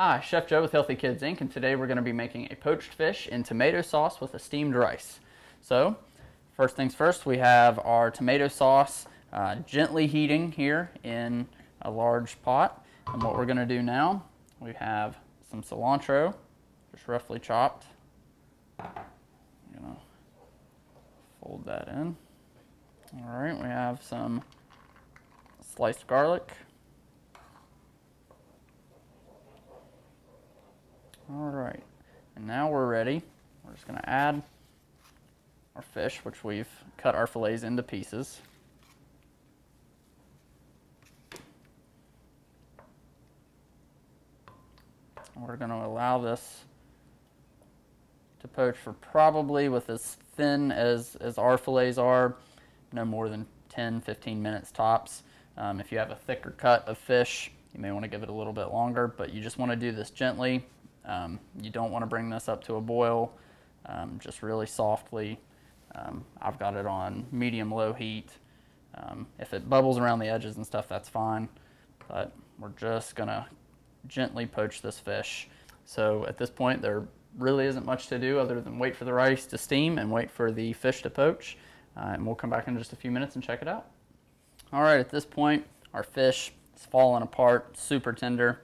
Hi, Chef Joe with Healthy Kids Inc. and today we're going to be making a poached fish in tomato sauce with a steamed rice. So, first things first, we have our tomato sauce gently heating here in a large pot. And what we're going to do now, we have some cilantro, just roughly chopped. I'm going to fold that in. Alright, we have some sliced garlic. Alright, and now we're ready. We're just going to add our fish, which we've cut our fillets into pieces. And we're going to allow this to poach for probably, with as thin as our fillets are, no more than 10-15 minutes tops. If you have a thicker cut of fish, you may want to give it a little bit longer, but you just want to do this gently. You don't want to bring this up to a boil, just really softly. I've got it on medium-low heat. If it bubbles around the edges and stuff, that's fine, but we're just going to gently poach this fish. So at this point, there really isn't much to do other than wait for the rice to steam and wait for the fish to poach, and we'll come back in just a few minutes and check it out. All right, at this point, our fish is falling apart, super tender.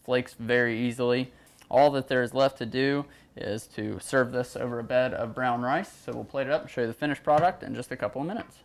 Flakes very easily. All that there is left to do is to serve this over a bed of brown rice. So we'll plate it up and show you the finished product in just a couple of minutes.